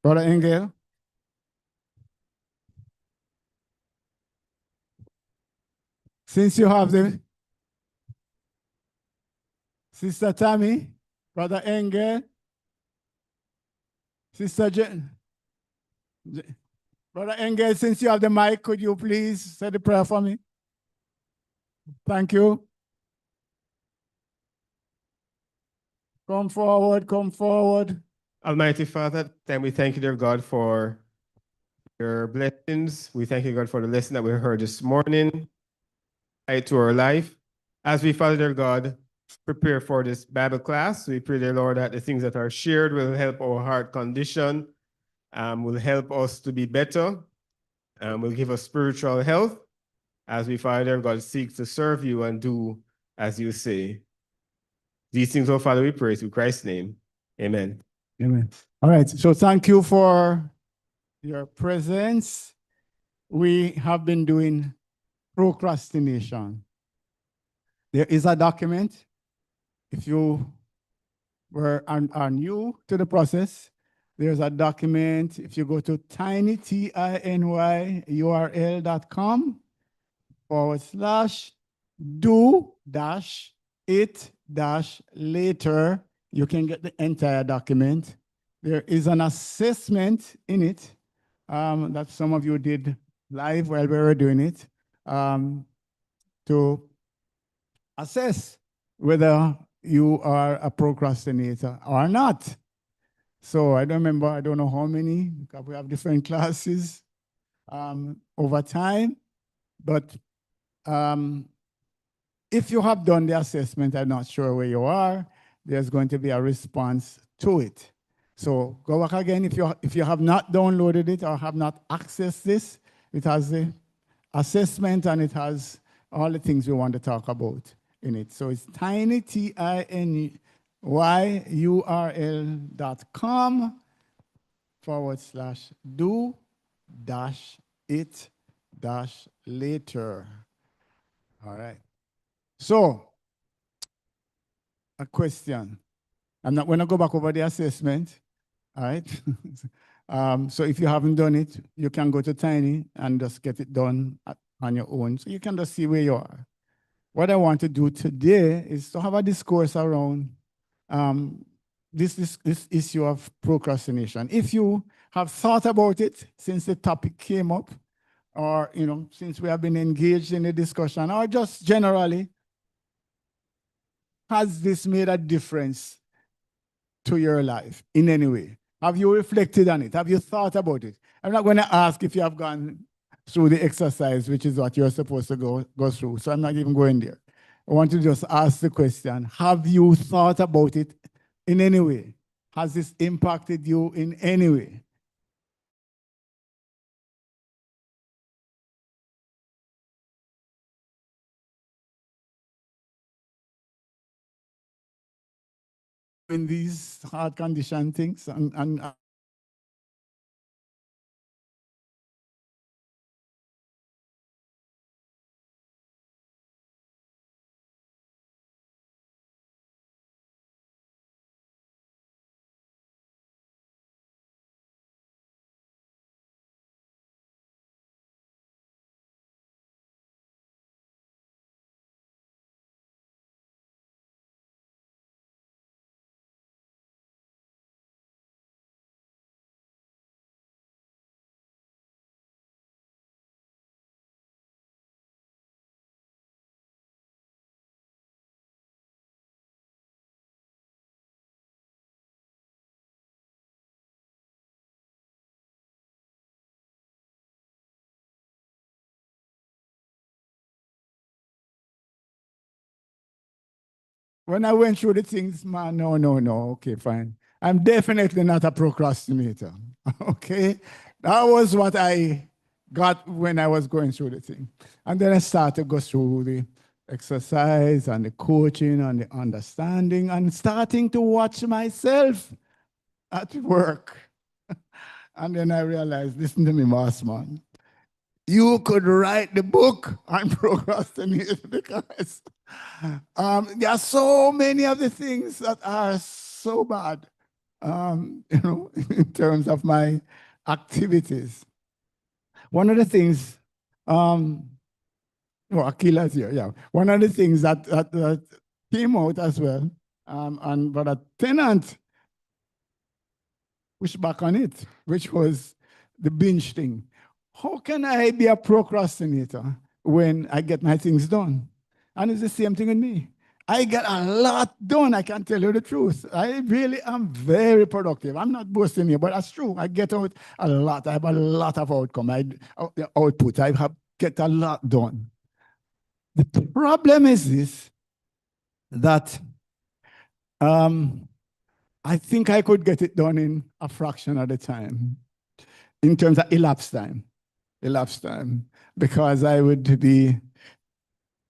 Brother Engel. Since you have the Sister Tammy, Brother Engel, Sister Jen. Brother Engel, since you have the mic, could you please say the prayer for me? Thank you. Come forward, come forward. Almighty Father, then we thank you, dear God, for your blessings. We thank you, God, for the lesson that we heard this morning, to our life. As we, Father, dear God, prepare for this Bible class, we pray, dear Lord, that the things that are shared will help our heart condition, will help us to be better, will give us spiritual health as we, Father, dear God, seek to serve you and do as you say. These things, oh Father, we pray through Christ's name. Amen. Amen. All right. So thank you for your presence. We have been doing procrastination. There is a document. If you are new to the process, there's a document. If you go to tinyurl.com/do-it-later, you can get the entire document. There is an assessment in it that some of you did live while we were doing it to assess whether you are a procrastinator or not. So I don't know how many, because we have different classes over time. But if you have done the assessment, I'm not sure where you are, there's going to be a response to it. So go back again. If you have not downloaded it or have not accessed this, it has the assessment and it has all the things we want to talk about in it. So it's tinyurl.com/do-it-later. All right. So, a question. I'm not going to go back over the assessment. All right. So if you haven't done it, you can go to Tiny and just get it done on your own. So you can just see where you are. What I want to do today is to have a discourse around this issue of procrastination. If you have thought about it since the topic came up, or since we have been engaged in the discussion, or just generally, has this made a difference to your life in any way? Have you reflected on it? Have you thought about it? I'm not going to ask if you have gone through the exercise, which is what you're supposed to go through. So I'm not even going there. I want to just ask the question, have you thought about it in any way? Has this impacted you in any way? In these heart condition things and when I went through the things, man, no, okay, fine. I'm definitely not a procrastinator, okay? That was what I got when I was going through the thing. And then I started to go through the exercise and the coaching and the understanding and starting to watch myself at work. And then I realized, listen to me, boss man, you could write the book on procrastination because there are so many of the things that are so bad in terms of my activities. One of the things, um, well, Akila's here, yeah. One of the things that came out as well, and but a tenant pushed back on it, which was the binge thing. How can I be a procrastinator when I get my things done? And it's the same thing with me. I get a lot done, I can tell you the truth. I really am very productive. I'm not boasting here, but that's true. I get out a lot. I have a lot of output. I have get a lot done. The problem is this, that I think I could get it done in a fraction of the time, in terms of elapsed time, because I would be,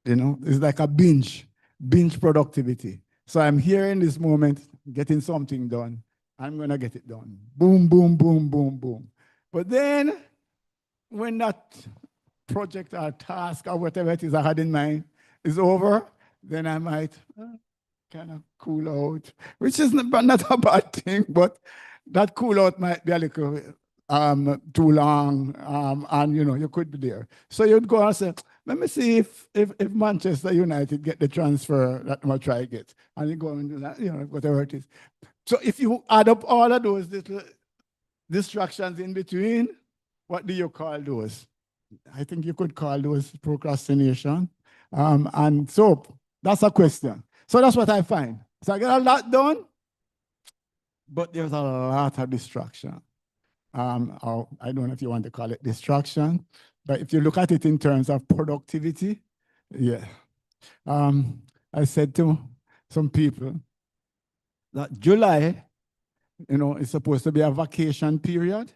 it's like a binge productivity. So I'm here in this moment, getting something done. I'm going to get it done. Boom, boom, boom, boom, boom. But then when that project or task or whatever it is I had in mind is over, then I might kind of cool out, which is not a bad thing, but that cool out might be a little too long, and you could be there. So you'd go and say, let me see if Manchester United get the transfer that I'm gonna try to get, and you go and do that, whatever it is. So if you add up all of those little distractions in between, what do you call those? I think you could call those procrastination. And so that's a question. So that's what I find. So I get a lot done, but there's a lot of distraction. Or I don't know if you want to call it distraction, but if you look at it in terms of productivity, yeah. I said to some people that July, is supposed to be a vacation period.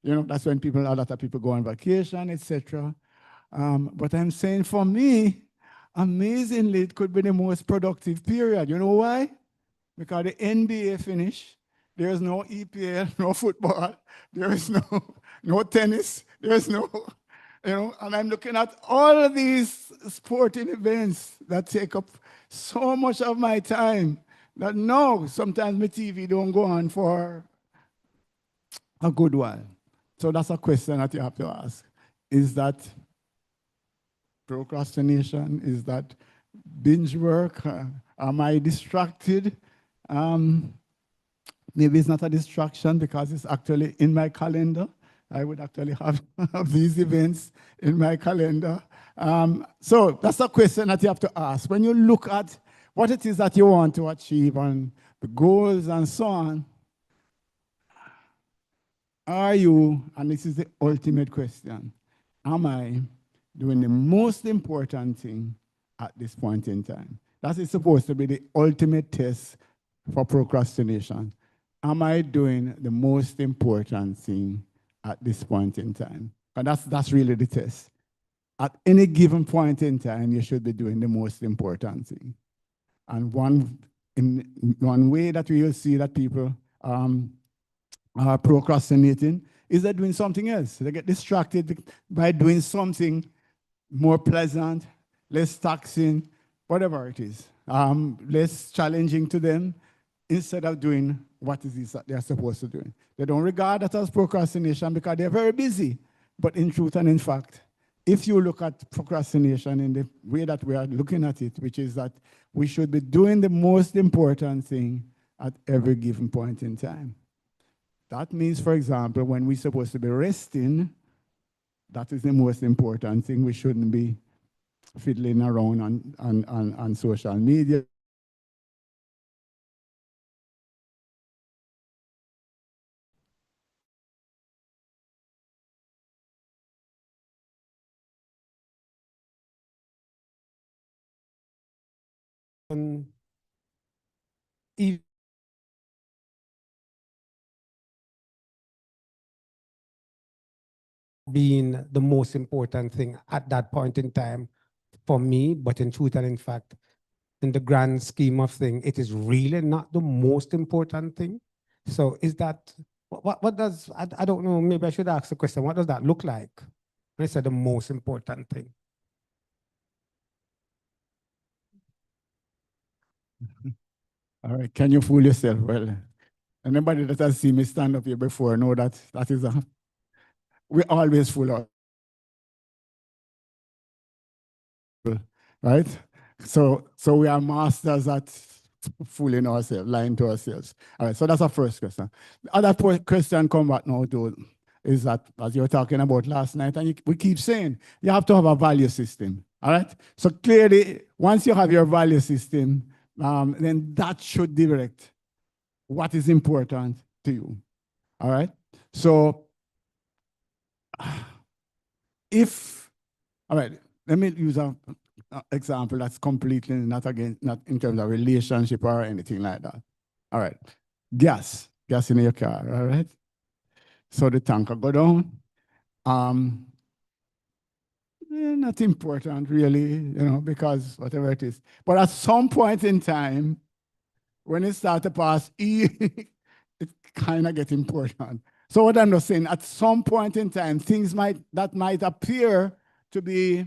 That's when a lot of people go on vacation, etc. But I'm saying for me, amazingly, it could be the most productive period. You know why? Because the NBA finished. There is no EPL, no football. There is no tennis. There is no, and I'm looking at all of these sporting events that take up so much of my time that no, sometimes my TV don't go on for a good while. So that's a question that you have to ask. Is that procrastination? Is that binge work? Am I distracted? Maybe it's not a distraction because it's actually in my calendar. I would actually have these events in my calendar. So that's a question that you have to ask. When you look at what it is that you want to achieve and the goals and so on, are you, and this is the ultimate question, am I doing the most important thing at this point in time? That is supposed to be the ultimate test for procrastination. Am I doing the most important thing at this point in time? And that's really the test. At any given point in time, you should be doing the most important thing. And one way that we will see that people are procrastinating is they're doing something else. They get distracted by doing something more pleasant, less taxing, whatever it is, less challenging to them, instead of doing what it is that they're supposed to do. They don't regard that as procrastination because they're very busy. But in truth and in fact, if you look at procrastination in the way that we are looking at it, which is that we should be doing the most important thing at every given point in time. That means, for example, when we're supposed to be resting, that is the most important thing. We shouldn't be fiddling around on social media. Even being the most important thing at that point in time for me, but in truth and in fact, in the grand scheme of things, it is really not the most important thing. So is that, what does, I don't know, maybe I should ask the question, what does that look like when I say the most important thing? All right, can you fool yourself? Well, Anybody that has seen me stand up here before know that that is we're always full of, right? So we are masters at fooling ourselves, lying to ourselves. All right, so that's our first question. The other question come back now to is that, as you were talking about last night, and we keep saying, you have to have a value system, all right? So clearly, once you have your value system, then that should direct what is important to you, all right? So all right, let me use an example that's completely not in terms of relationship or anything like that. All right, gas in your car, all right? So the tanker go down. Not important really, because whatever it is. But at some point in time, when it starts to pass E, it kind of gets important. So what I'm just saying, at some point in time, things that might appear to be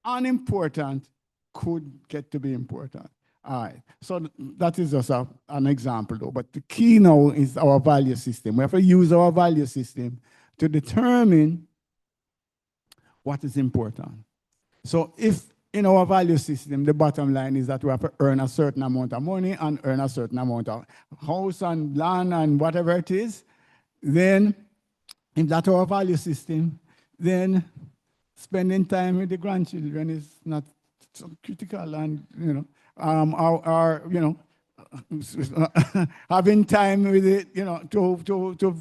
unimportant could get to be important. All right, so that is just an example though. But the key now is our value system. We have to use our value system to determine what is important. So if in our value system, the bottom line is that we have to earn a certain amount of money and earn a certain amount of house and land and whatever it is, then if that's our value system, then spending time with the grandchildren is not so critical, and having time with it, to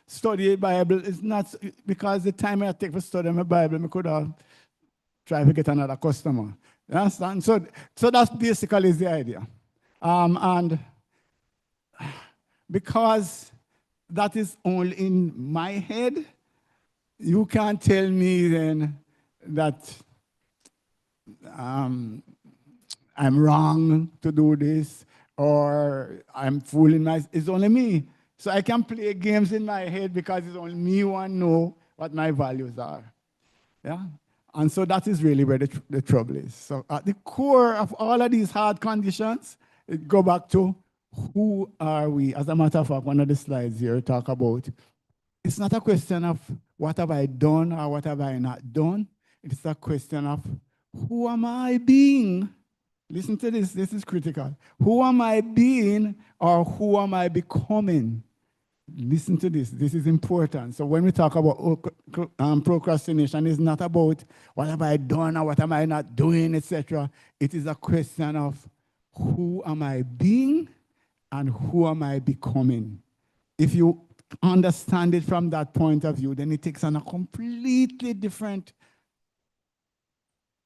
study the Bible is not, because the time I take to study my Bible, I could have tried to get another customer. You understand? So that's basically the idea, and because that is only in my head, you can't tell me then that I'm wrong to do this or I'm fooling myself. It's only me. So I can play games in my head because it's only me who know what my values are. Yeah? And so that is really where the trouble is. So at the core of all of these hard conditions, it go back to who are we? As a matter of fact, one of the slides here talk about, it's not a question of what have I done or what have I not done. It's a question of who am I being? Listen to this is critical. Who am I being or who am I becoming? Listen to this is important. So when we talk about procrastination, it's not about what have I done or what am I not doing, etc. It is a question of who am I being and who am I becoming? If you understand it from that point of view, then it takes on a completely different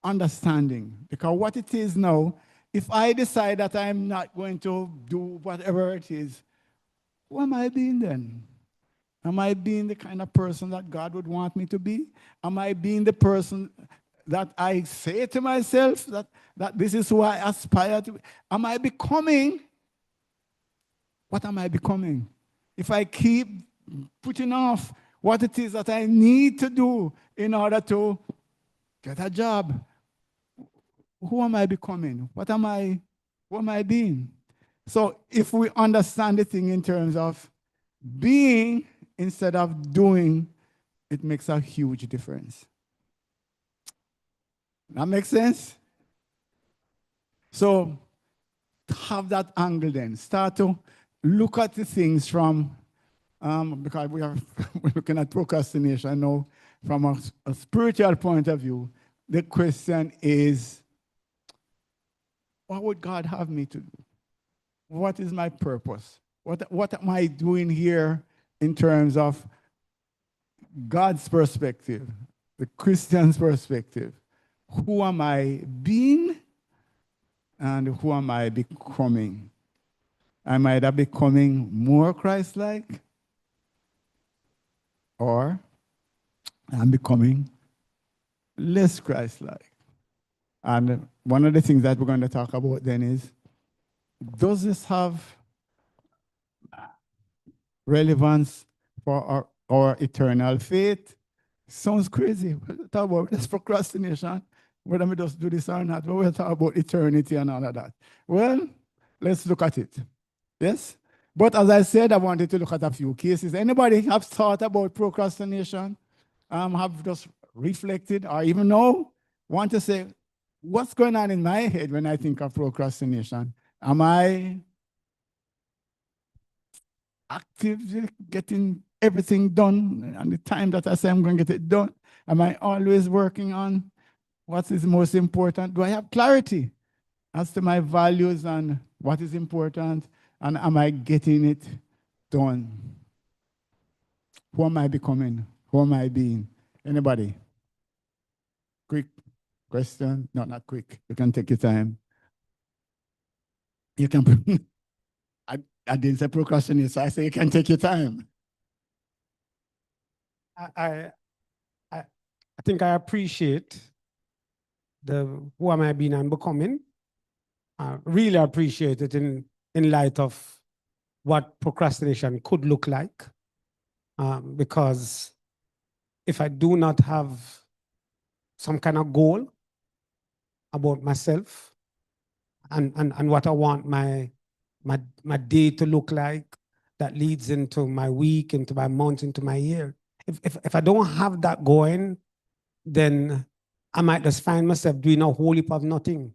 understanding. Because what it is now, if I decide that I'm not going to do whatever it is, who am I being then? Am I being the kind of person that God would want me to be? Am I being the person that I say to myself that this is who I aspire to be? Am I becoming? What am I becoming? If I keep putting off what it is that I need to do in order to get a job, who am I becoming? Who am I being? So if we understand the thing in terms of being instead of doing, it makes a huge difference. That makes sense? So have that angle then. Start to look at the things from, because we're looking at procrastination now from a spiritual point of view. The question is, what would God have me to do? What is my purpose? What am I doing here in terms of God's perspective, the Christian's perspective? Who am I being and who am I becoming? Am I either becoming more Christ-like or I'm becoming less Christ-like? And one of the things that we're going to talk about then is, does this have relevance for our eternal fate? Sounds crazy. We'll talk about this procrastination, whether we just do this or not, but we'll talk about eternity and all of that. Well, let's look at it. Yes? But as I said, I wanted to look at a few cases. Anybody have thought about procrastination? Have just reflected or even know, want to say, what's going on in my head when I think of procrastination? Am I actively getting everything done and the time that I say I'm going to get it done? Am I always working on what is most important? Do I have clarity as to my values and what is important? And am I getting it done? Who am I becoming? Who am I being? Anybody? Quick question? No, not quick. You can take your time. You can. I didn't say procrastinate, so I say you can take your time. I think I appreciate the who am I being and becoming. I really appreciate it in light of what procrastination could look like. Because if I do not have some kind of goal about myself and what I want my day to look like, that leads into my week, into my month, into my year. If I don't have that going, then I might just find myself doing a whole heap of nothing.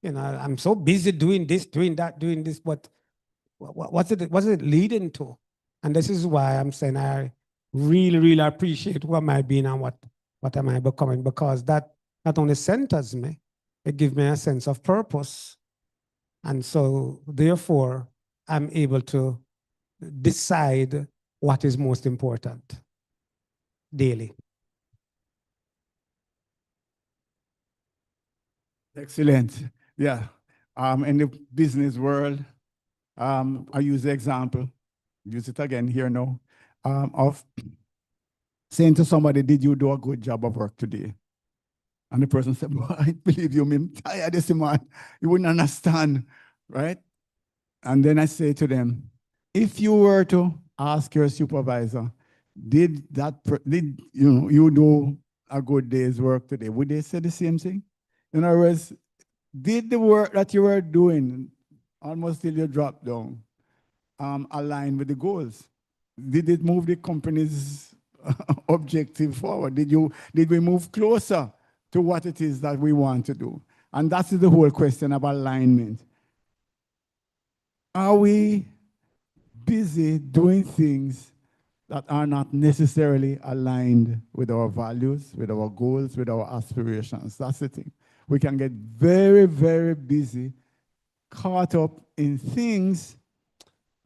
You know, I'm so busy doing this, doing that, doing this, but what's it leading to? And this is why I'm saying I really, really appreciate who am I being and what am I becoming, because that not only centers me, it gives me a sense of purpose. And so therefore, I'm able to decide what is most important daily. Excellent. Yeah. In the business world, I use the example, use it again here now, of saying to somebody, did you do a good job of work today? And the person said, well, I believe you, I'm tired this man. You wouldn't understand, right? And then I say to them, if you were to ask your supervisor, did you do a good day's work today? Would they say the same thing? In other words, did the work that you were doing almost till you drop down align with the goals? Did it move the company's objective forward? Did we move closer to what it is that we want to do? And that's the whole question of alignment. Are we busy doing things that are not necessarily aligned with our values, with our goals, with our aspirations? That's the thing. We can get very, very busy, caught up in things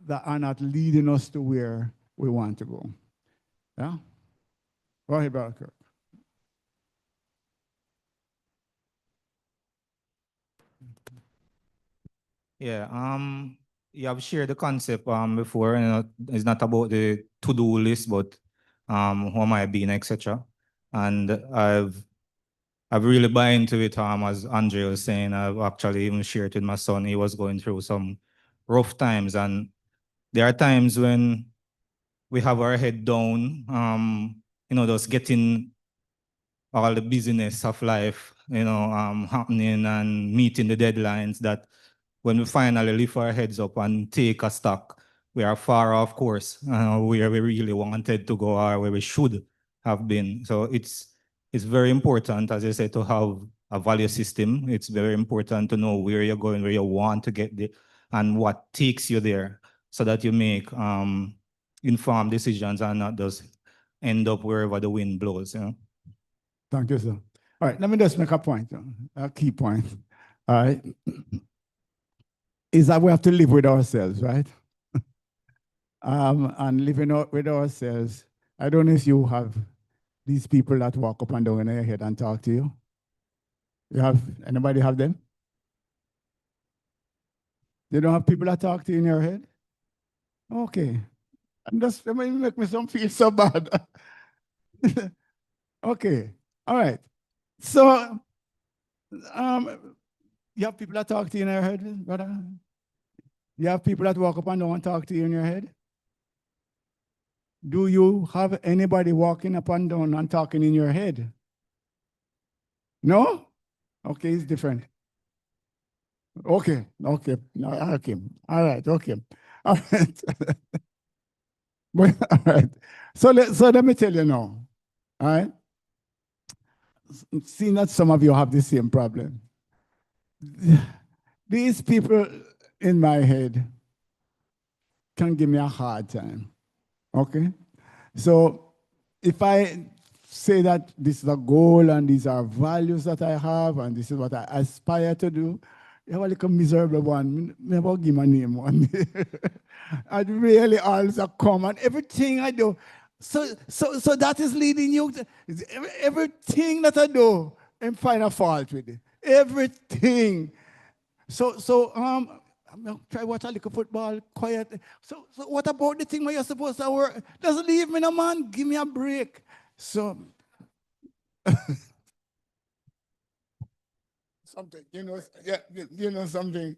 that are not leading us to where we want to go. Yeah? Go ahead, Brother Kirk. Yeah, you have shared the concept before, it's not about the to-do list, but who am I being, etc. And I've really buy into it, as Andre was saying. I've actually even shared with my son. He was going through some rough times, and there are times when we have our head down, just getting all the busyness of life, happening and meeting the deadlines, that when we finally lift our heads up and take a stock, we are far off course where we really wanted to go or where we should have been. So it's very important, as I said, to have a value system. It's very important to know where you're going, where you want to get there, and what takes you there, so that you make informed decisions and not just end up wherever the wind blows. Thank you, sir. All right, let me just make a point, a key point. All right. Is that we have to live with ourselves, right? And living with ourselves, I don't know if you have these people that walk up and down in your head and talk to you. You have, anybody have them? You don't have people that talk to you in your head? Okay. And that's make me some feel so bad. Okay. All right. So you have people that talk to you in your head, brother? You have people that walk up and down and talk to you in your head? Do you have anybody walking up and down and talking in your head? No? Okay, it's different. Okay, okay, okay. All right, okay. All right. But, all right. So let me tell you now. All right. Seeing that some of you have the same problem. These people in my head can give me a hard time. Okay? So if I say that this is a goal and these are values that I have and this is what I aspire to do, you have a little miserable one. Never give my name one. I'd really also come and everything I do. So that is leading you to everything that I do and find a fault with it. Everything. I'm gonna try watch a little football, quiet. So what about the thing where you're supposed to work? Just leave me, no man. Give me a break. So something, yeah, something.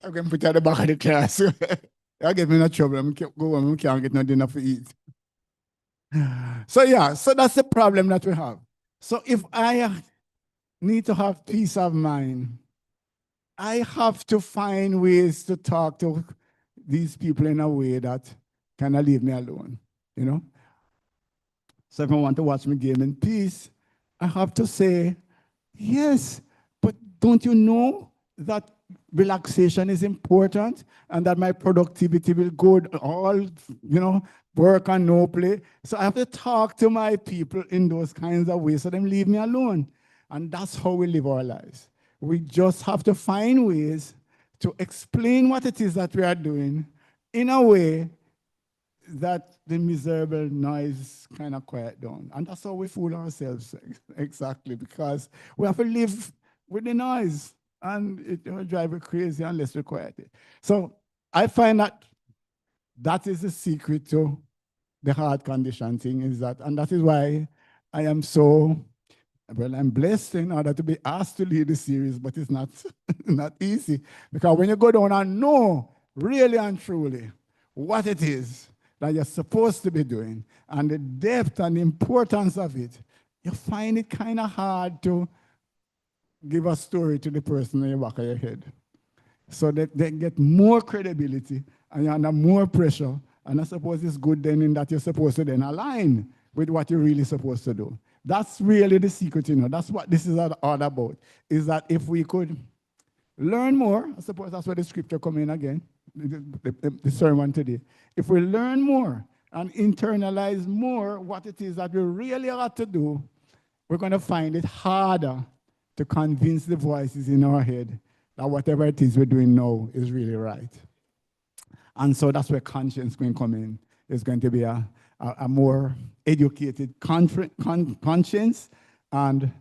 I'm gonna put you at the back of the class. I get me in trouble. I'm go home. I can't get no dinner to eat. So yeah, so that's the problem that we have. So if I need to have peace of mind, I have to find ways to talk to these people in a way that kind of leave me alone, you know? So if I want to watch my game in peace, I have to say, yes, but don't you know that relaxation is important and that my productivity will go all, work and no play. So I have to talk to my people in those kinds of ways so them leave me alone. And that's how we live our lives. We just have to find ways to explain what it is that we are doing in a way that the miserable noise kind of quiet down. And that's how we fool ourselves exactly, because we have to live with the noise and it will drive you crazy unless we quiet it. So I find that is the secret to the heart condition thing is that, and that is why I am so, well, I'm blessed in order to be asked to lead the series, but it's not, not easy. Because when you go down and know really and truly what it is that you're supposed to be doing and the depth and importance of it, you find it kind of hard to give a story to the person in the back of your head. So that they get more credibility and you're under more pressure. And I suppose it's good then in that you're supposed to then align with what you're really supposed to do. That's really the secret, That's what this is all about, is that if we could learn more, I suppose that's where the scripture come in again, the sermon today. If we learn more and internalize more what it is that we really ought to do, we're going to find it harder to convince the voices in our head that whatever it is we're doing now is really right. And so that's where conscience going to come in. It's going to be a more educated conscience, and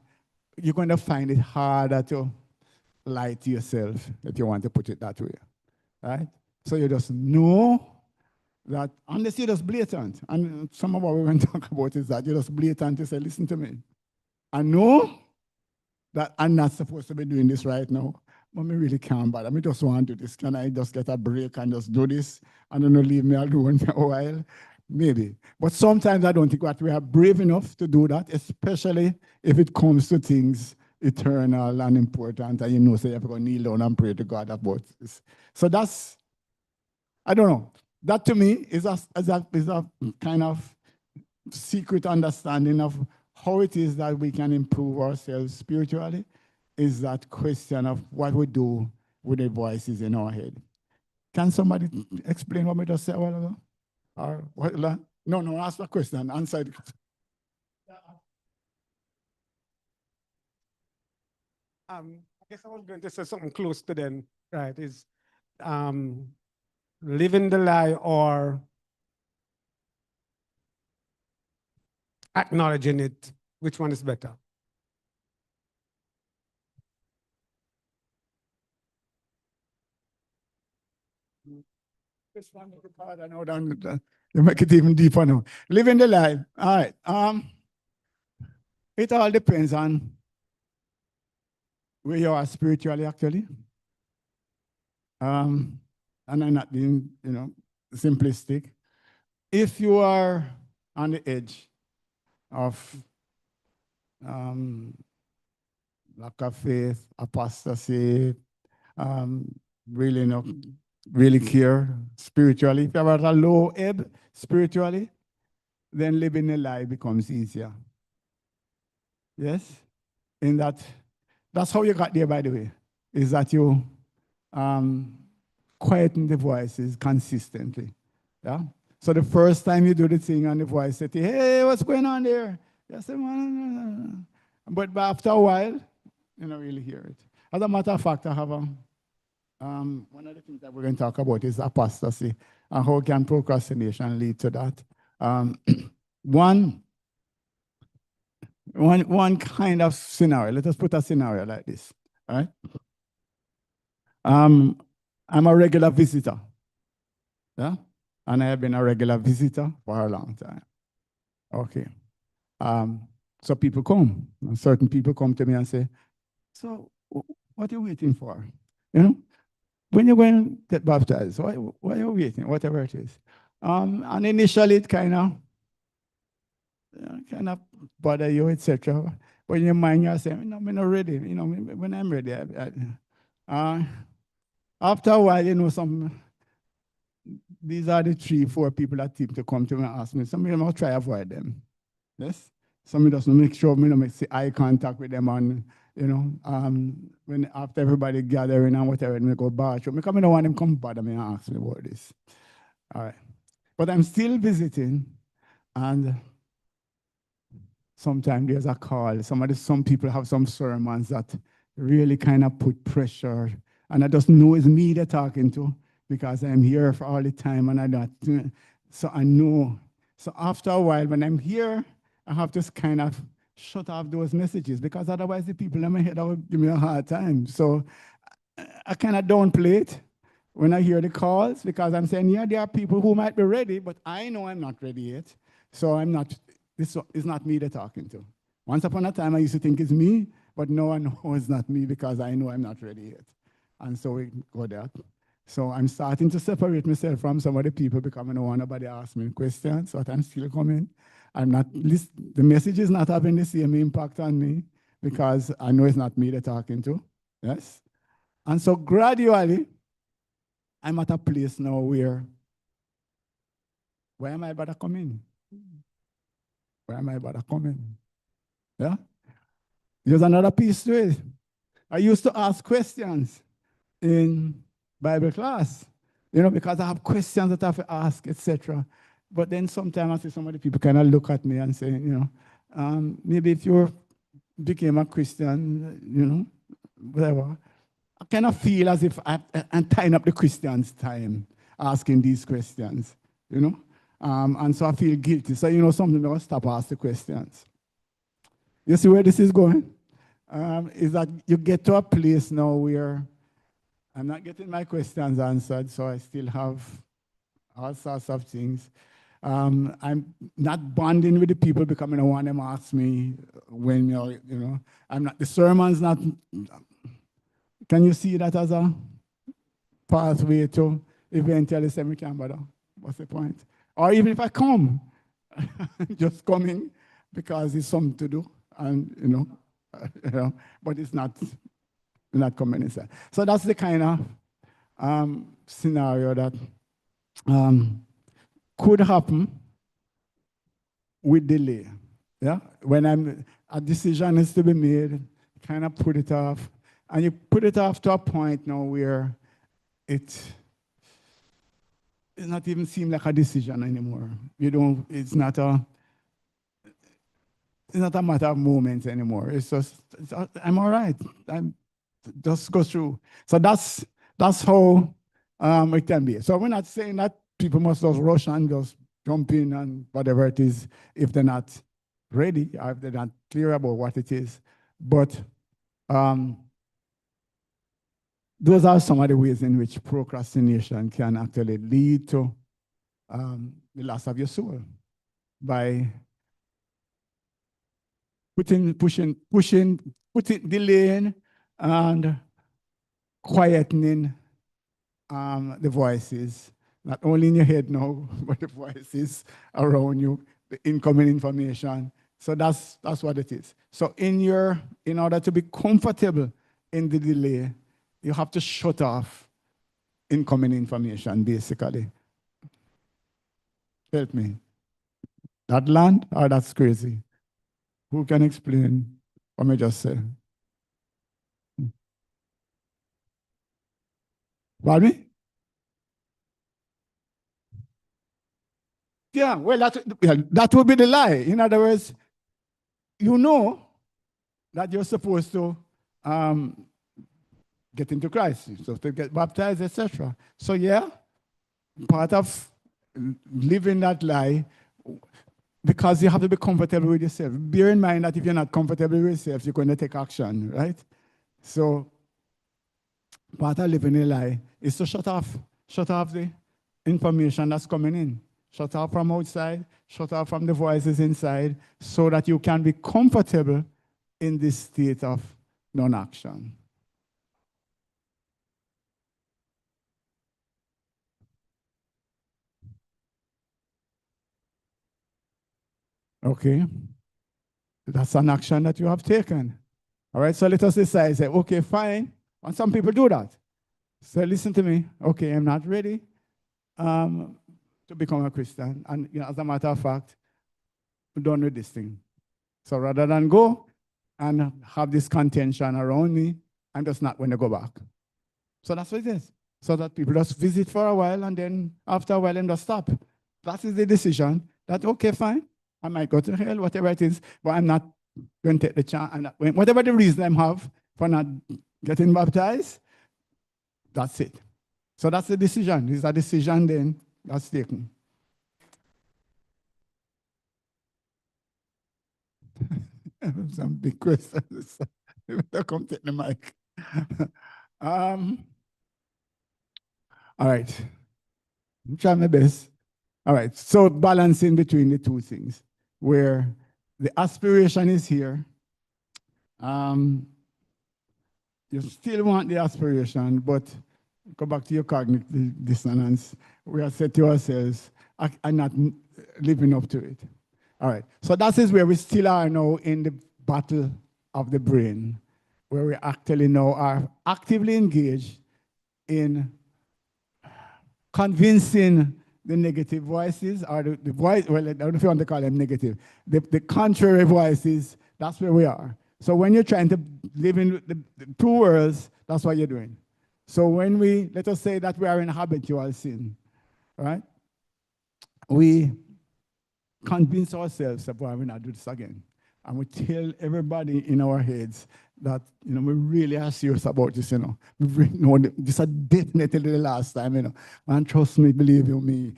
you're going to find it harder to lie to yourself, if you want to put it that way, right? So you just know that, unless you're just blatant, and some of what we're going to talk about is that you're just blatant to say, listen to me. I know that I'm not supposed to be doing this right now, but I really can't bother. I just want to do this. Can I just get a break and just do this? And don't leave me alone for a while? Maybe. But sometimes I don't think that we are brave enough to do that, especially if it comes to things eternal and important, and so you have to kneel down and pray to God about this. So that's, I don't know. That to me is a kind of secret understanding of how it is that we can improve ourselves spiritually, is that question of what we do with the voices in our head. Can somebody explain what we just said a while ago? Or what? No, ask the question. Answer it. I guess I was going to say something close to them, right? Is living the lie or acknowledging it. Which one is better? This one is harder now than you make it even deeper now. Living the lie. All right. It all depends on where you are spiritually, actually. And I'm not being, simplistic. If you are on the edge of lack of faith, apostasy, really really care spiritually, if you're at a low ebb spiritually, then living a lie becomes easier. Yes? In that's how you got there, by the way, is that you quieten the voices consistently. Yeah? So the first time you do the thing and the voice says, hey, what's going on there? You say, but after a while, you don't really hear it. As a matter of fact, I have one of the things that we're going to talk about is apostasy and how can procrastination lead to that. One kind of scenario, let us put a scenario like this, all right? I'm a regular visitor, yeah? And I have been a regular visitor for a long time. Okay. So people come, and certain people come to me and say, so what are you waiting for? You know, when you're going to get baptized, why are you waiting, whatever it is? And initially it kind of bother you, etc. But in your mind, you're saying, no, I'm not ready. You know, when I'm ready. After a while, you know, these are the 3-4 people that seem to come to me and ask me. Some of them I'll try to avoid them. Yes? Some of them make sure me don't make eye contact with them and, you know, when after everybody gathering and whatever, me go bathroom. Because I don't want them come bother me and ask me about this. All right. But I'm still visiting, and sometimes there's a call. Some people have some sermons that really kind of put pressure, and I just know it's me they're talking to because I'm here for all the time, and I don't. So I know. So after a while, when I'm here, I have to kind of shut off those messages because otherwise the people in my head will give me a hard time. So I kind of downplay it when I hear the calls because I'm saying, yeah, there are people who might be ready, but I know I'm not ready yet. So I'm not. This is not me they're talking to. Once upon a time, I used to think it's me, but now I know it's not me because I know I'm not ready yet. And so we go there. So I'm starting to separate myself from some of the people because I don't want nobody ask me questions, but I'm still coming. The message is not having the same impact on me because I know it's not me they're talking to. Yes? And so gradually, I'm at a place now where am I about to come in? Where am I about to come in? Yeah? There's another piece to it. I used to ask questions in Bible class, you know, because I have questions that I have to ask, etc. But then sometimes I see some of the people kind of look at me and say, you know, maybe if you became a Christian, you know, whatever, I kind of feel as if I'm tying up the Christians' time asking these questions, you know. And so I feel guilty. So, you know, something I'll stop asking questions. You see where this is going? Is that you get to a place now where I'm not getting my questions answered, so I still have all sorts of things. I'm not bonding with the people because I don't want them to ask me when, you know, I'm not, the sermon's not, can you see that as a pathway to eventually say we can bother? What's the point? Or even if I come, just coming because it's something to do, and you know, but it's not coming inside. So that's the kind of scenario that could happen with delay. Yeah, when a decision is to be made, kind of put it off, and you put it off to a point now where it not even seem like a decision anymore. You don't. It's not a matter of moments anymore. It's just I'm all right. I'm just go through. So that's how it can be. So we're not saying that people must just rush and just jump in and whatever it is if they're not ready or if they're not clear about what it is. But those are some of the ways in which procrastination can actually lead to the loss of your soul by delaying and quietening the voices, not only in your head now, but the voices around you, the incoming information. So that's what it is. So in order to be comfortable in the delay, you have to shut off incoming information, basically. Help me. That land or that's crazy? Who can explain what I just said? Pardon me? Yeah, well, that would be the lie. In other words, you know that you're supposed to get into Christ, so to get baptized, etc. So yeah, part of living that lie, because you have to be comfortable with yourself. Bear in mind that if you're not comfortable with yourself, you're going to take action, right? So part of living a lie is to shut off the information that's coming in. Shut off from outside, shut off from the voices inside, so that you can be comfortable in this state of non-action. Okay? That's an action that you have taken. All right, so let us decide, say, okay, fine. And some people do that. So listen to me. Okay, I'm not ready to become a Christian. And as a matter of fact, I'm done with this thing. So rather than go and have this contention around me, I'm just not going to go back. So that's what it is. So that people just visit for a while, and then after a while, them just stop. That is the decision. That, okay, fine. I might go to hell, whatever it is, but I'm not going to take the chance. Whatever the reason I have for not getting baptized, that's it. So that's the decision. It's a decision then that's taken. Some big questions. Come take the mic. All right. I'm trying my best. All right. So balancing between the two things, where the aspiration is here. You still want the aspiration, but go back to your cognitive dissonance. We are said to ourselves, I'm not living up to it. All right. So that is where we still are now in the battle of the brain, where we actually now are actively engaged in convincing the negative voices, or the voice, well, I don't know if you want to call them negative, the contrary voices. That's where we are. So when you're trying to live in the two worlds, that's what you're doing. So when let us say that we are in habitual sin, right? We convince ourselves that, boy, we're not doing this again. And we tell everybody in our heads that, we really are serious about this, this is definitely the last time, Man, trust me, believe you me.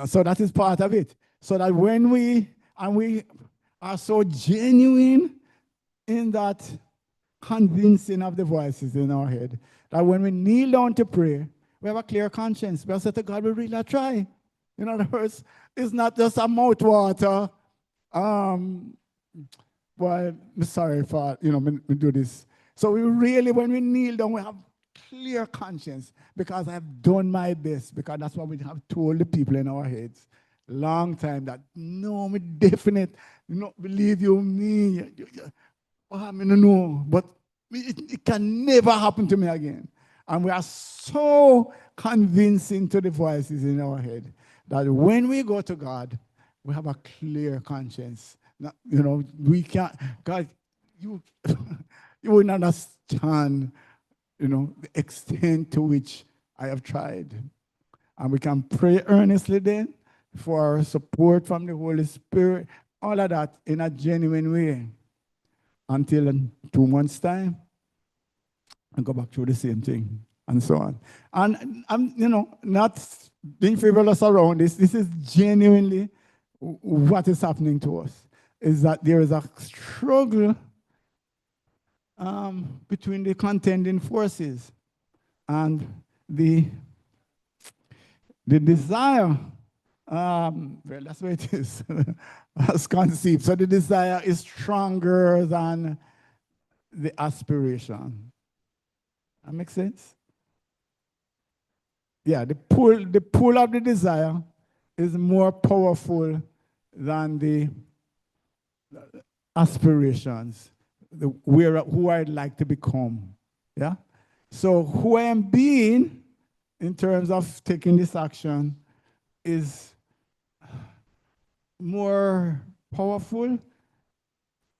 So that is part of it. So that when we are so genuine in that convincing of the voices in our head, that when we kneel down to pray, we have a clear conscience. We say to God, we really try. In other words, it's not just a mouth water. Well, I'm sorry for, we do this. So we really, when we kneel down, we have clear conscience, because I've done my best, because that's what we have told the people in our heads long time, that no, me definite, believe you me. I mean, no, but it can never happen to me again. And we are so convincing to the voices in our head that when we go to God, we have a clear conscience. We can't, God, you wouldn't understand, the extent to which I have tried. And we can pray earnestly then for support from the Holy Spirit, all of that in a genuine way, until in 2 months' time, and go back through the same thing, and so on. And I'm, not being frivolous around this. This is genuinely what is happening to us, is that there is a struggle between the contending forces, and the desire, well, that's what it is, as conceived. So the desire is stronger than the aspiration. That makes sense? Yeah, the pull of the desire is more powerful than the aspirations, who I'd like to become. Yeah? So who I am being in terms of taking this action is more powerful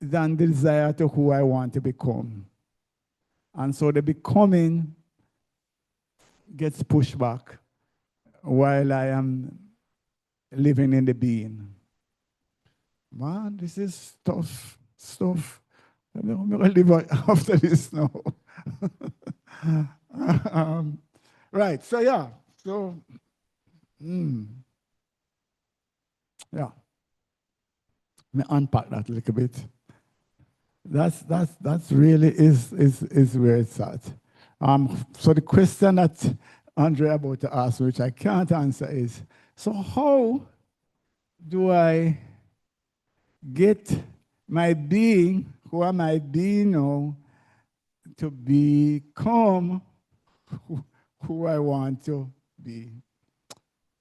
than the desire to who I want to become. And so the becoming gets pushed back while I am living in the being. Man, this is tough stuff. I'm going to live after this now. Right, so yeah, so, yeah. Let me unpack that a little bit. That's really is where it's at. So the question that Andre about to ask, which I can't answer, is, so how do I get my being, who am I being now, to become who I want to be?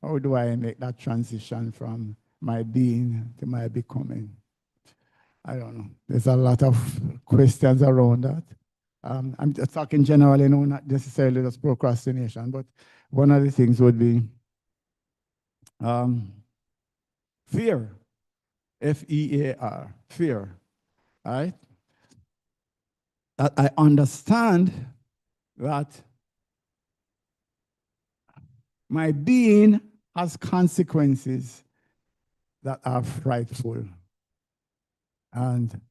How do I make that transition from my being to my becoming? I don't know. There's a lot of questions around that. I'm just talking generally, not necessarily just procrastination, but one of the things would be fear, F-E-A-R, fear, right? That I understand that my being has consequences that are frightful. And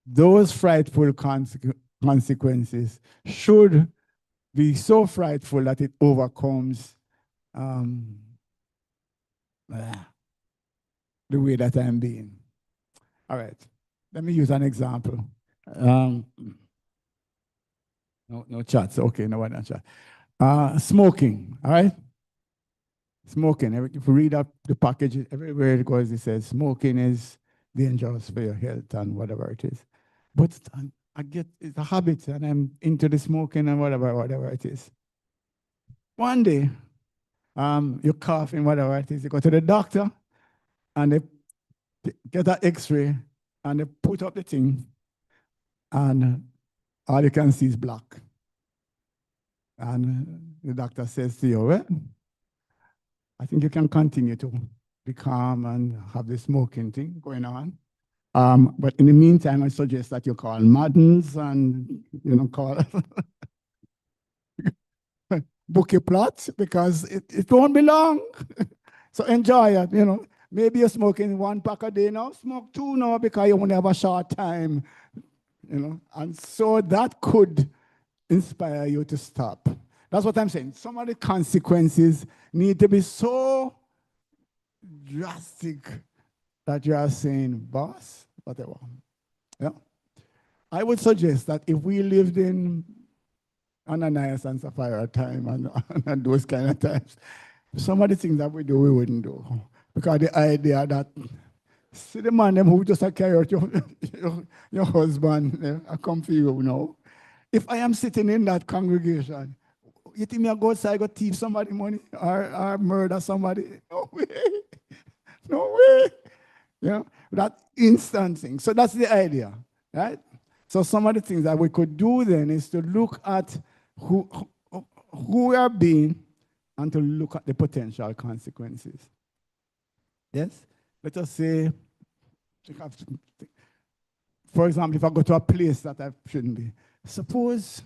those frightful consequences should be so frightful that it overcomes the way that I'm being. All right, let me use an example. No chats. Okay, no one chat. Smoking. All right. Smoking. If you read up the package, everywhere it goes, it says smoking is dangerous for your health and whatever it is. But I get it's a habit, and I'm into the smoking and whatever it is. One day, you're coughing, whatever it is. You go to the doctor, and they get an X-ray, and they put up the thing, and all you can see is black. And the doctor says to you, well, I think you can continue to be calm and have the smoking thing going on. But in the meantime, I suggest that you call Maddens and, call book your plot, because it won't be long. So enjoy it, Maybe you're smoking 1 pack a day now, smoke 2 now because you only have a short time, And so that could inspire you to stop. That's what I'm saying. Some of the consequences need to be so drastic that you are saying, boss, whatever. Yeah. I would suggest that if we lived in Ananias and Sapphira time and those kind of times, some of the things that we do, we wouldn't do. Because the idea that, see the man them who just carry out your husband, I come for you now. If I am sitting in that congregation, you think me I go outside, go thief somebody money or murder somebody? No way. No way. That instant thing. So that's the idea, right? So some of the things that we could do then is to look at who we are being and to look at the potential consequences. Yes? Let us say, for example, if I go to a place that I shouldn't be, suppose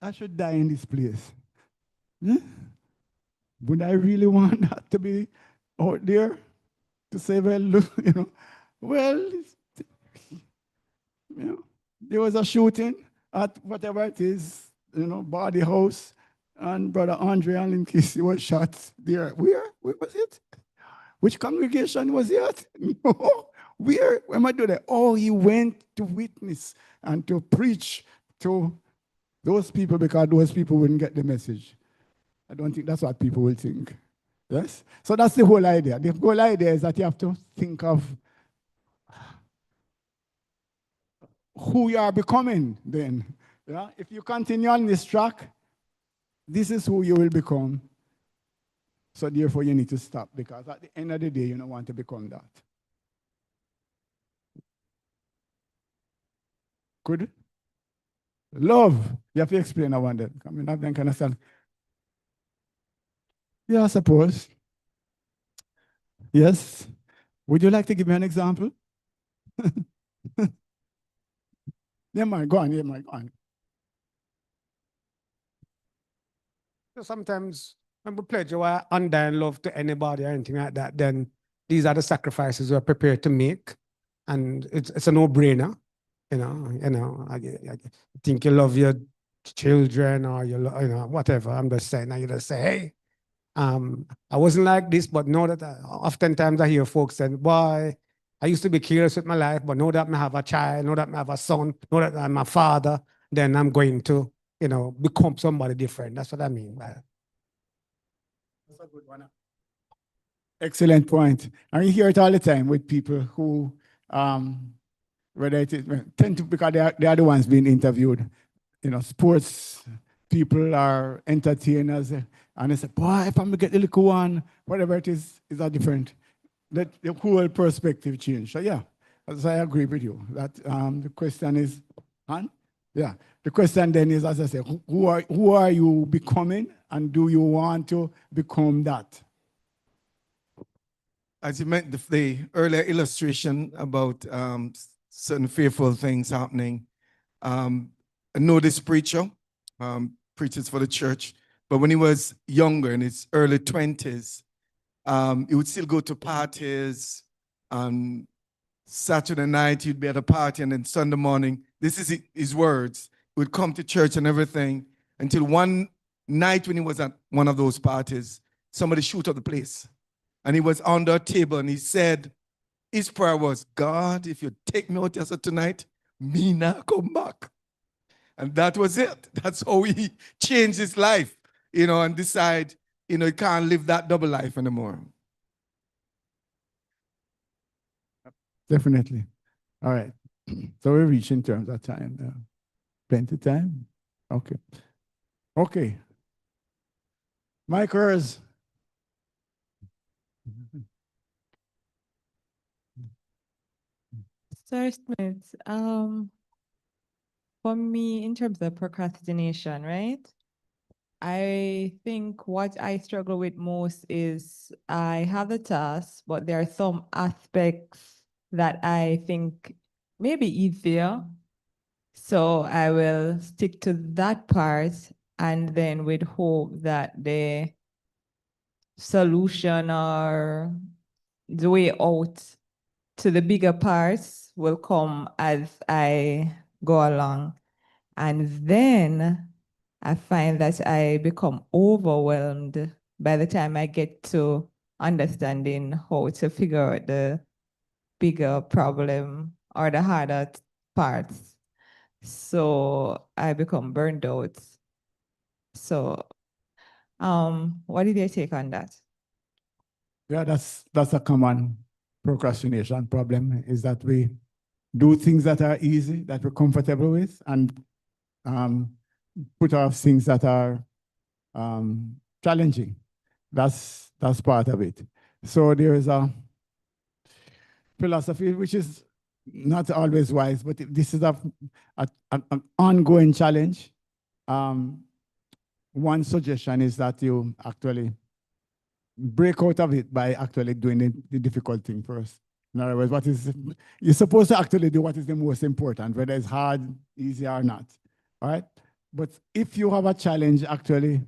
I should die in this place. Would I really want that to be out there? To say, well, look, well, there was a shooting at whatever it is, Body House, and Brother Andre and Linkisi was shot there. Where was it? Which congregation was he at? No. Where am I doing that? Oh, he went to witness and to preach to those people because those people wouldn't get the message. I don't think that's what people will think. Yes? So that's the whole idea. The whole idea is that you have to think of who you are becoming then. Yeah? If you continue on this track, this is who you will become. So therefore you need to stop, because at the end of the day, you don't want to become that. Good? Love. You have to explain that one then. I mean, I can understand. Yeah, I suppose. Yes. Would you like to give me an example? Yeah, man, go on. Yeah, man, go on. So sometimes when we pledge our undying love to anybody or anything like that, then these are the sacrifices we're prepared to make. And it's a no-brainer. I think you love your children or whatever. I'm just saying, and you just say, hey, I wasn't like this, but now that oftentimes I hear folks saying, boy, I used to be careless with my life, but now that I have a child, now that I have a son, now that I'm a father, then I'm going to, become somebody different. That's what I mean by it. That's a good one. Excellent point. And you hear it all the time with people who, whether it is, tend to, because they are the ones being interviewed. Sports people are entertainers, and they say, boy, if I'm going to get the little one, whatever it is a different, the whole perspective change. So yeah, as I agree with you, that the question is, yeah, the question then is, as I say, who are you becoming, and do you want to become that? As you meant the earlier illustration about certain fearful things happening, I know this preacher, preaches for the church, but when he was younger, in his early 20s, he would still go to parties. On Saturday night, he'd be at a party, and then Sunday morning, this is his words, he would come to church and everything, until one night when he was at one of those parties, somebody shoot up the place. And he was under a table, and he said, his prayer was, God, if you take me out here tonight, me not come back. And that was it. That's how he changed his life, and decide, he can't live that double life anymore. Definitely. All right. So we're reaching terms of time. Plenty time? Okay. Okay. Mike Ers. Sir Smith, for me, in terms of procrastination, right? I think what I struggle with most is I have the task, but there are some aspects that I think may be easier. So I will stick to that part and then with hope that the solution or the way out to the bigger parts will come as I go along. And then I find that I become overwhelmed by the time I get to understanding how to figure out the bigger problem or the harder parts. So I become burned out. So what did you take on that? Yeah, that's a common procrastination problem, is that we do things that are easy, that we're comfortable with, and put off things that are challenging. That's part of it. So there is a philosophy which is not always wise, but this is an ongoing challenge. One suggestion is that you actually break out of it by actually doing the difficult thing first. In other words, you're supposed to actually do what is the most important, whether it's hard, easy, or not. All right? But if you have a challenge, actually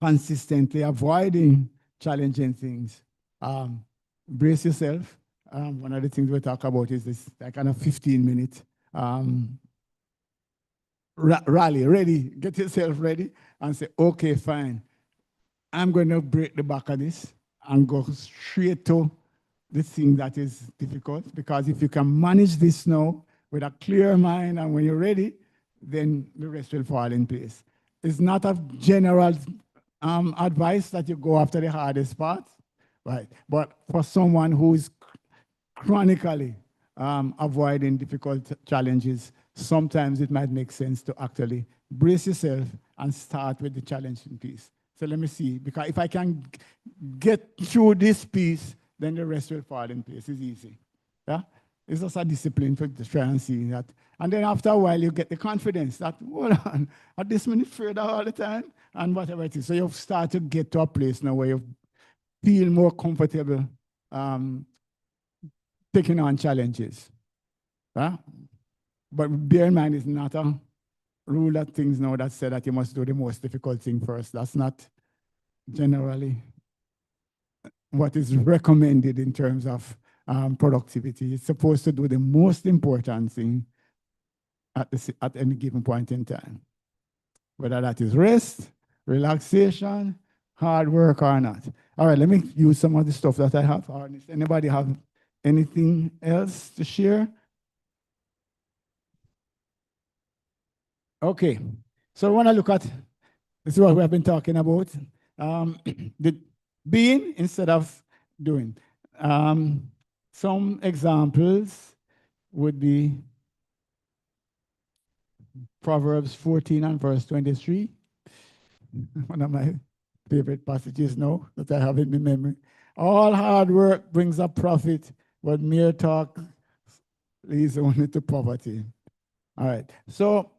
consistently avoiding challenging things, brace yourself. One of the things we talk about is this kind of 15-minute rally, ready, get yourself ready and say, okay, fine. I'm going to break the back of this and go straight to the thing that is difficult, because if you can manage this now with a clear mind and when you're ready, then the rest will fall in place. It's not a general advice that you go after the hardest part, right? But for someone who is chronically avoiding difficult challenges, sometimes it might make sense to actually brace yourself and start with the challenging piece. So let me see, because if I can get through this piece, then the rest will fall in place. It's easy. Yeah? It's just a discipline to try and see that. And then after a while, you get the confidence that, hold on, are this many further all the time? And whatever it is. So you start to get to a place now where you feel more comfortable taking on challenges. Huh? But bear in mind, it's not a rule of things now that said that you must do the most difficult thing first. That's not generally what is recommended in terms of productivity. It's supposed to do the most important thing at any given point in time, whether that is rest, relaxation, hard work or not. All right, let me use some of the stuff that I have. Does anybody have anything else to share? Okay, so I want to look at, this is what we have been talking about, the being instead of doing. Some examples would be Proverbs 14 and verse 23. One of my favorite passages now that I have in my memory. All hard work brings a profit, but mere talk leads only to poverty. All right. So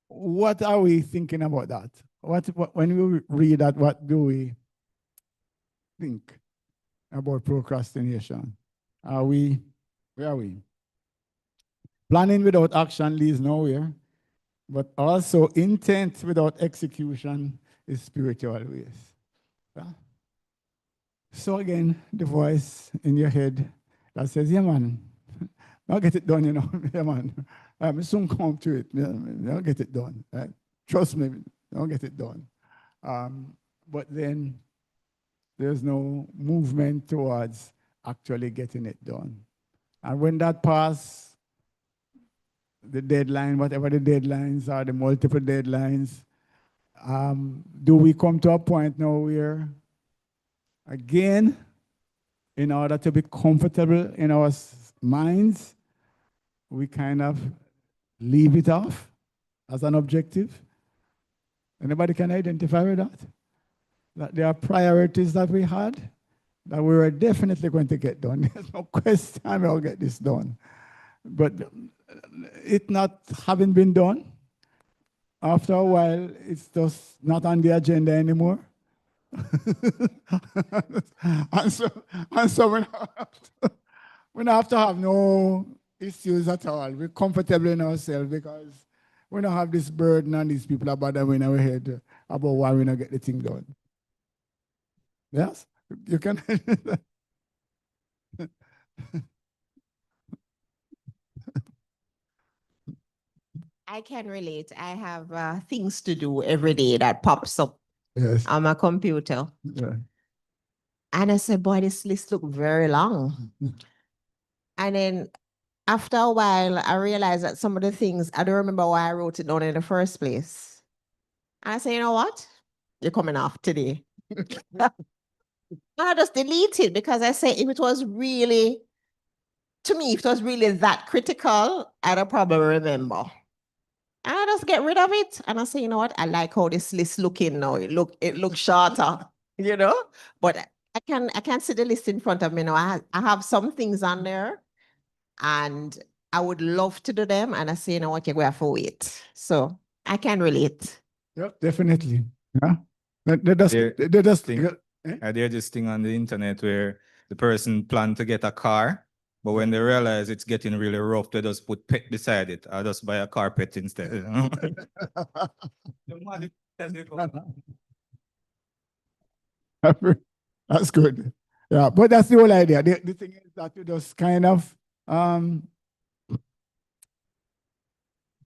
what are we thinking about that? When we read that, what do we think about procrastination? Where are we? Planning without action leads nowhere, but also intent without execution is spiritual waste. Yeah? So again, the voice in your head that says, yeah, man, I'll get it done, you know. Yeah, man. I soon come to it. I'll get it done. Right? Trust me, I'll get it done. But then there's no movement towards actually getting it done. And when that passes, the deadline, whatever the deadlines are, the multiple deadlines, do we come to a point now where, again, in order to be comfortable in our minds, we kind of leave it off as an objective? Anybody can identify with that? That there are priorities that we had that we were definitely going to get done. There's no question we'll get this done. But it not having been done, after a while, it's just not on the agenda anymore. and so we don't have to have no issues at all. We're comfortable in ourselves because we don't have this burden and these people are bothering our head about why we don't get the thing done. Yes? You can. I can relate. I have things to do every day that pops up Yes. on my computer. Yeah. And I said, boy, this list look very long. And then after a while, I realized that some of the things, I don't remember why I wrote it down in the first place. And I said, you know what? You're coming off today. I just delete it because I say if it was really, to me, if it was really that critical, I'd probably remember. And I just get rid of it. And I say, you know what? I like how this list looking now. It looks shorter, you know? But I can see the list in front of me now. I have some things on there and I would love to do them. And I say, you know what, you're going to have to wait. So I can relate. Yep, definitely. Yeah. They just There's this thing on the internet where the person planned to get a car, but when they realize it's getting really rough, they just put pet beside it. Or just buy a carpet instead. That's good. Yeah, but that's the whole idea. The thing is that you just kind of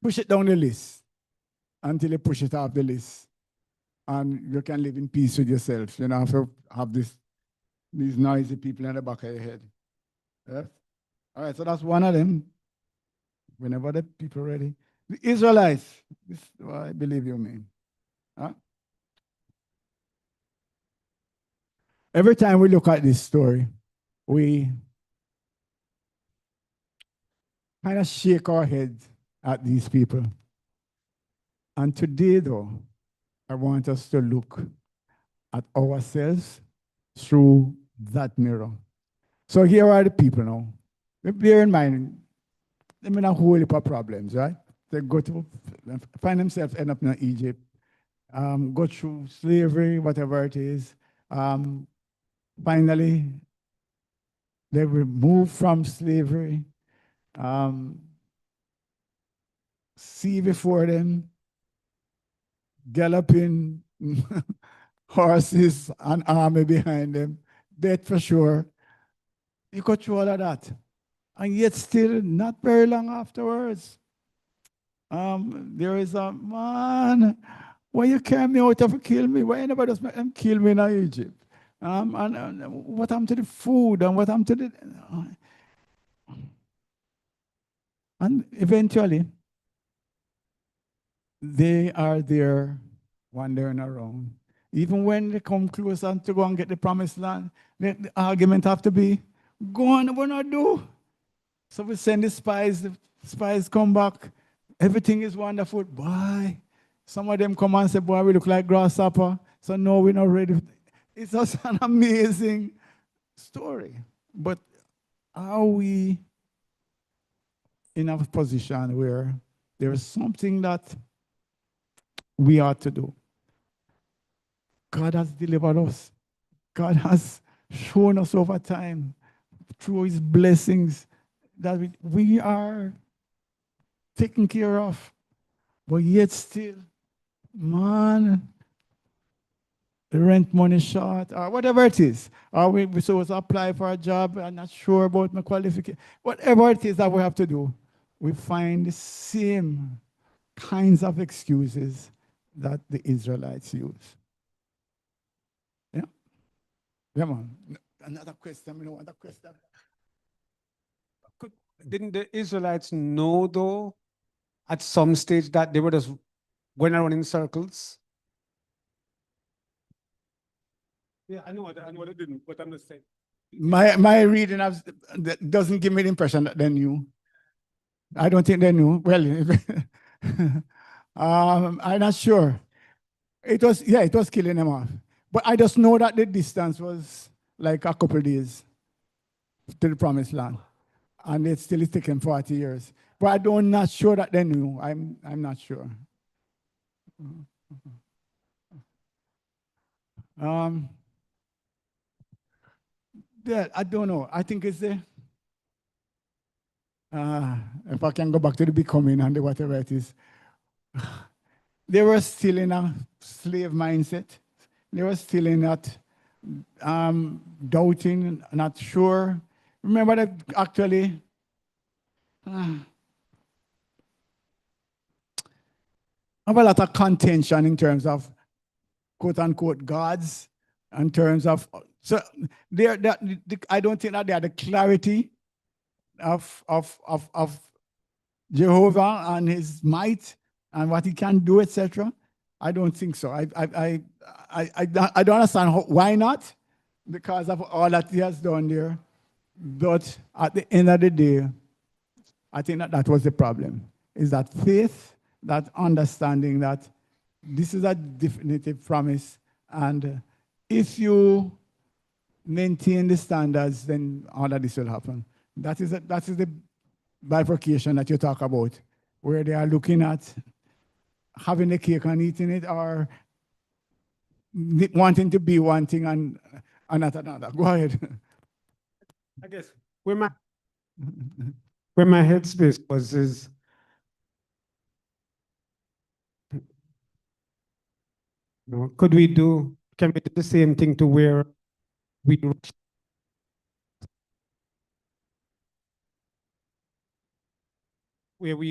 push it down the list until you push it off the list. And you can live in peace with yourself. You don't have to have these noisy people in the back of your head. Yes? All right, so that's one of them. Whenever the people are ready. The Israelites, this is what I believe you mean. Huh? Every time we look at this story, we kind of shake our heads at these people. And today, though, I want us to look at ourselves through that mirror. So here are the people now. bear in mind, they mean a whole heap of problems, right? They go to find themselves end up in Egypt, go through slavery, whatever it is. Finally, they were moved from slavery. Sea before them, galloping horses, an army behind them, death for sure. You go through all of that. And yet still, not very long afterwards, there is a man, why you carry me out of kill me? Why anybody does make them kill me in Egypt? And what happened to the food and what happened to the... And eventually, they are there wandering around. Even when they come closer to go and get the promised land, the argument have to be, go on, what not do? So we send the spies come back, everything is wonderful. Boy, some of them come and say, boy, we look like grasshopper, so no, we're not ready. It's just an amazing story. But are we in a position where there is something that we ought to do? God has delivered us. God has shown us over time through his blessings that we are taken care of. But yet still, man, the rent money short, or whatever it is. Or we supposed to apply for a job, I'm not sure about my qualification. Whatever it is that we have to do, we find the same kinds of excuses that the Israelites use. Yeah? Yeah, man. Another question, another question. Didn't the Israelites know, though, at some stage that they were just going around in circles? Yeah, I know they didn't, but I'm just saying. My reading doesn't give me the impression that they knew. I don't think they knew. Well, I'm not sure. It was killing them off. But I just know that the distance was like a couple of days to the promised land. And it still is taking 40 years. But I'm not sure that they knew. I'm not sure. Yeah, I don't know. I think it's the if I can go back to the becoming and the whatever it is, they were still in a slave mindset. They were still in that doubting, not sure. Remember that actually, have a lot of contention in terms of quote unquote gods, in terms of, so I don't think that they had the clarity of Jehovah and his might and what he can do, etc. I don't think so. I don't understand why not, because of all that he has done there. But at the end of the day, I think that was the problem, is that faith, that understanding that this is a definitive promise, and if you maintain the standards, then all of this will happen. That is the bifurcation that you talk about, where they are looking at having the cake and eating it, or wanting to be one thing and not another. Go ahead. I guess where my headspace was is can we do the same thing to where we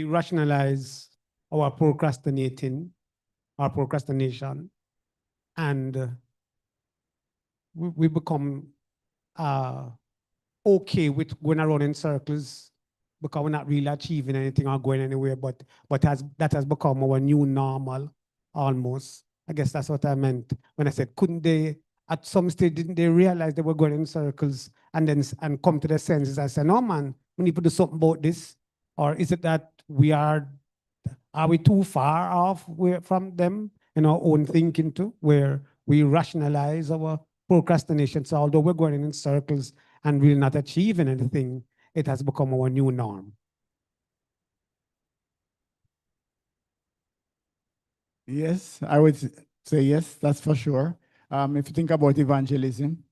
rationalize our procrastination, and we become okay with going around in circles because we're not really achieving anything or going anywhere, but that has become our new normal almost. I guess that's what I meant when I said, couldn't they, at some stage, didn't they realize they were going in circles and come to their senses and say, no, man, we need to do something about this? Or is it that are we too far off from them in our own thinking too, where we rationalize our procrastination? So although we're going in circles and we're not achieving anything, it has become our new norm. Yes, I would say yes, that's for sure. If you think about evangelism,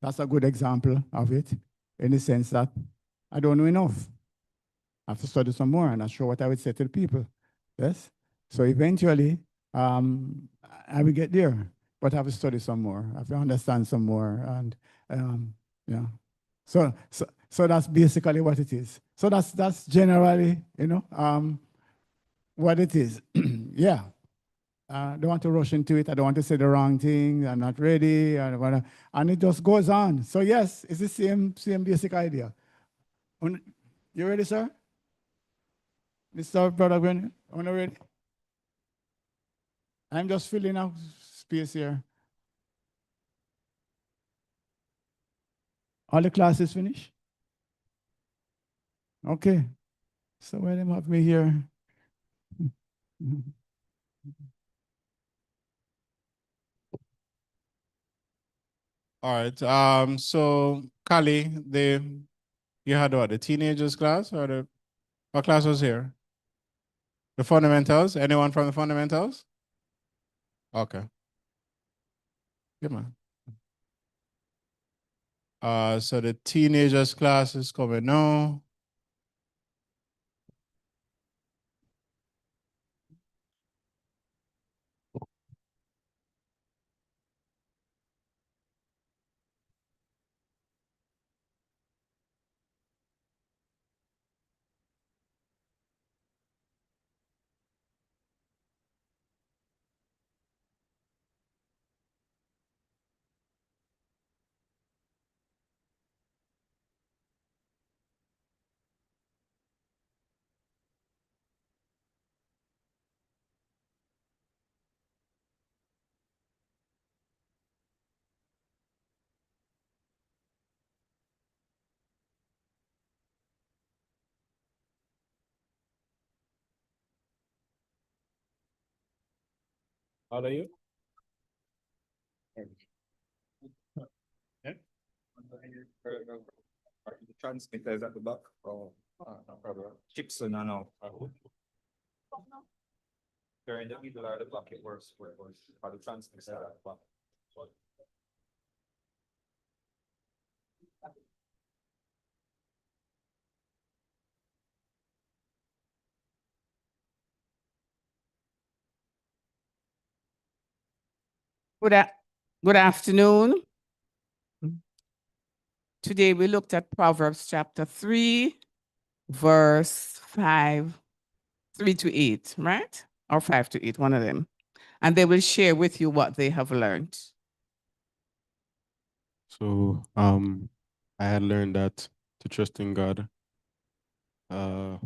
that's a good example of it, in the sense that I don't know enough. I have to study some more, and I'm sure what I would say to the people. Yes? So eventually, I will get there, but I have to study some more. I have to understand some more, and yeah. So that's basically what it is. So that's generally, what it is. Yeah. I don't want to rush into it. I don't want to say the wrong thing. I'm not ready. I don't wanna, and it just goes on. So yes, it's the same basic idea. You ready, sir? Mr. Brother Gwen, ready? I'm just filling out space here. All the classes finished? Okay. So why them have me here? All right. So Kali, you had what, the teenagers class or what class was here? The fundamentals? Anyone from the fundamentals? Okay. Good man. So the teenagers class is coming now. How old are you? Yeah. The transmitter is at the back. Oh, no problem. Chips and no. They're in the middle or the back. It works. For the transmitter at the back. Good afternoon. Today we looked at Proverbs chapter 3, verse 5, 3 to 8, right? Or 5 to 8, one of them. And they will share with you what they have learned. So I had learned that to trust in God. To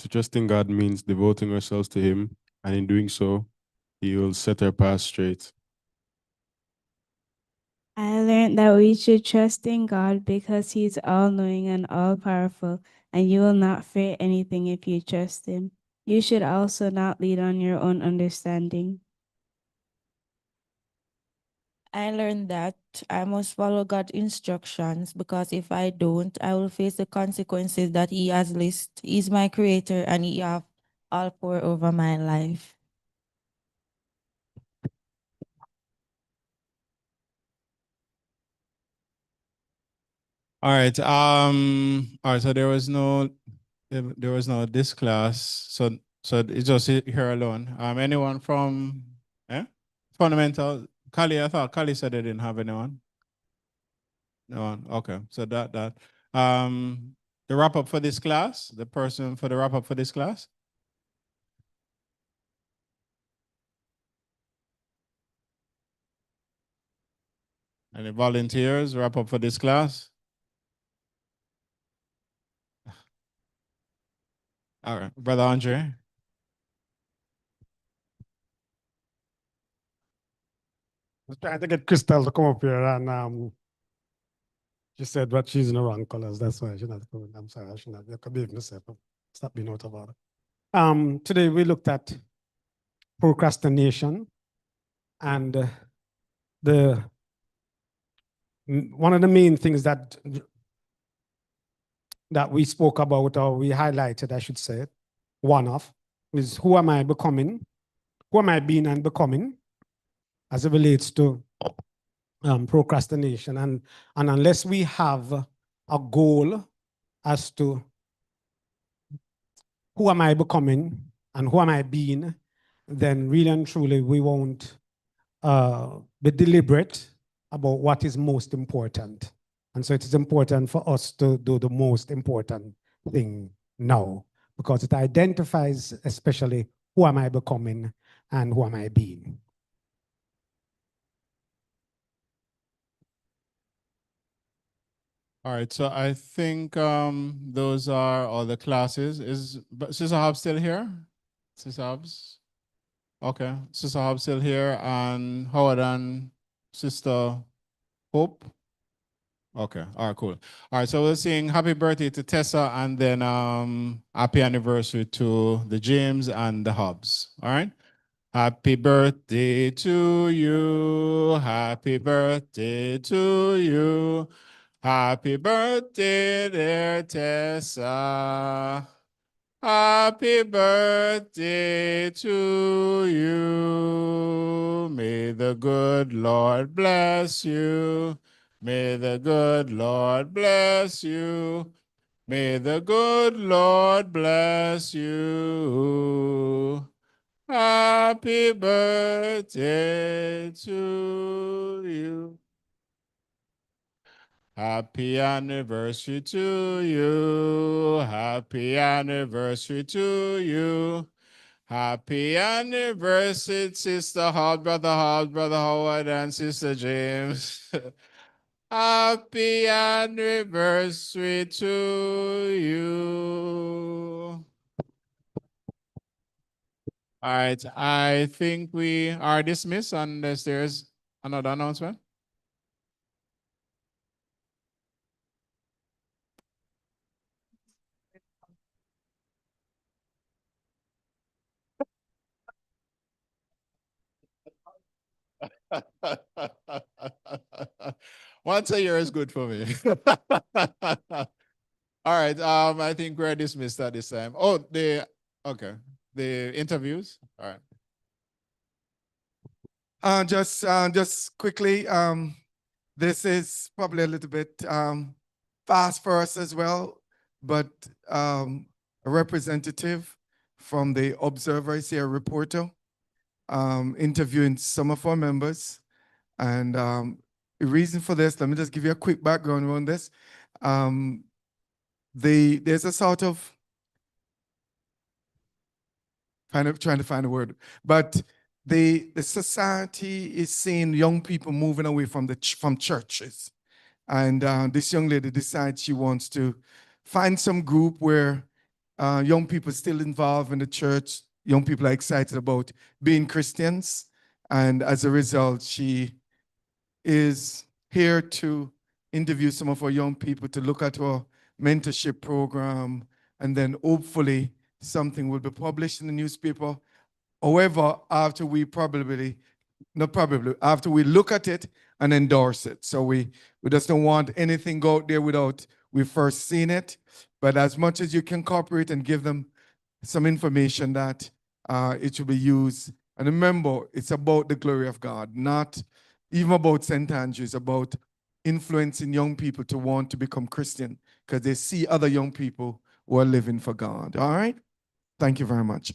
trust in God means devoting ourselves to Him, and in doing so, He will set our path straight. I learned that we should trust in God because He's all knowing and all powerful, and you will not fear anything if you trust Him. You should also not lead on your own understanding. I learned that I must follow God's instructions because if I don't, I will face the consequences that He has listed. He's my creator and He have all power over my life. All right. All right. So there was no this class. So it's just here alone. Anyone from fundamental? Kali, I thought Kali said they didn't have anyone. No one. Okay. So the wrap up for this class. The person for the wrap up for this class. Any volunteers wrap up for this class? All right, Brother Andre. I was trying to get Crystal to come up here, and she said, but she's in the wrong colors. That's why she's not coming. I'm sorry, I should not. I could behave myself. Stop being out of order. Today we looked at procrastination, and one of the main things that that we spoke about, or we highlighted, I should say, one of, is who am I becoming? Who am I being and becoming as it relates to procrastination? And unless we have a goal as to who am I becoming and who am I being, then really and truly we won't be deliberate about what is most important. And so it is important for us to do the most important thing now, because it identifies especially who am I becoming and who am I being. All right, so I think those are all the classes. Is Sister Hobbs still here? Sister Hobbs? Okay, Sister Hobbs still here, and Howard and Sister Hope? Okay, all right, cool. All right, so we're saying happy birthday to Tessa, and then happy anniversary to the James and the Hobbs, all right? Happy birthday to you, happy birthday to you. Happy birthday, dear Tessa. Happy birthday to you. May the good Lord bless you. May the good Lord bless you. May the good Lord bless you. Happy birthday to you. Happy anniversary to you. Happy anniversary to you. Happy anniversary, Sister Howard, Brother Howard, and Sister James. Happy anniversary to you. All right, I think we are dismissed unless there's another announcement. Once a year is good for me. All right. I think we're dismissed at this time. Oh, the interviews. All right. Just quickly, this is probably a little bit fast for us as well, but a representative from the Observer is here, a reporter, interviewing some of our members. And the reason for this, let me just give you a quick background on this. There's a sort of, trying to find a word, but the society is seeing young people moving away from churches. And this young lady decides she wants to find some group where young people still involved in the church, young people are excited about being Christians. And as a result, she is here to interview some of our young people, to look at our mentorship program, and then hopefully something will be published in the newspaper. However, after we after we look at it and endorse it. So we just don't want anything go out there without we first seen it. But as much as you can cooperate and give them some information that it should be used. And remember, it's about the glory of God, not even about St. Andrew. It's about influencing young people to want to become Christian because they see other young people who are living for God. All right? Thank you very much.